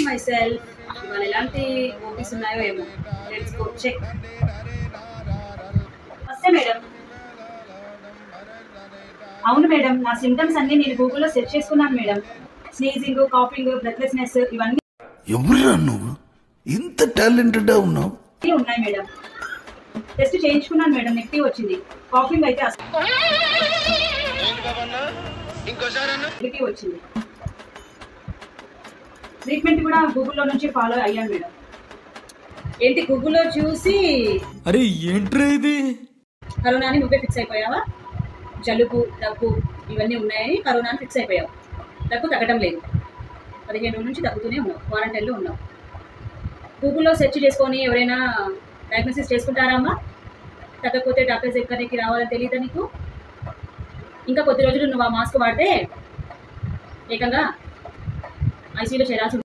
My self. ఇవాళ ఎలాంటి ఓపీస్ ఉన్నాయో ఏమో. Let's go check. వస్తే మేడం. అవును మేడం, నా సింటమ్స్ అన్ని నేను గూగుల్లో సెర్చ్ చేసుకున్నాను మేడం. స్నీజింగ్, కాఫింగ్, బ్రెత్లెస్నెస్ ఇవన్నీ ఎవరురా నువ్వు ఇంత టాలెంటెడ్ ఉన్నావు? ఉన్నాయి మేడం. టెస్ట్ చేయించుకున్నాను మేడం, నెగిటివ్ వచ్చింది. కాఫింగ్ అయితే నెగిటివ్ వచ్చింది. ట్రీట్మెంట్ కూడా గూగుల్లో నుంచి ఫాలో అయ్యాను మేడం. ఏంటి గూగుల్లో చూసి అరే ఏంట్రా ఇది? కరోనా అని నువ్వే ఫిక్స్ అయిపోయావా? జలుబు, దగ్గు ఇవన్నీ ఉన్నాయని కరోనా అని ఫిక్స్ అయిపోయావు. దగ్గు తగ్గడం లేదు, 15 రోజుల నుంచి దగ్గుతూనే ఉన్నావు, క్వారంటైన్లో ఉన్నావు. గూగుల్లో సెర్చ్ చేసుకొని ఎవరైనా డయాగ్నోసిస్ చేసుకుంటారా అమ్మా? తగ్గకపోతే డాక్టర్ దగ్గరికి రావాలని తెలియదా నీకు? ఇంకా కొద్ది రోజులు నువ్వు ఆ మాస్క్ వాడితే ఏకంగా ఐసీయూలో చేరాల్సి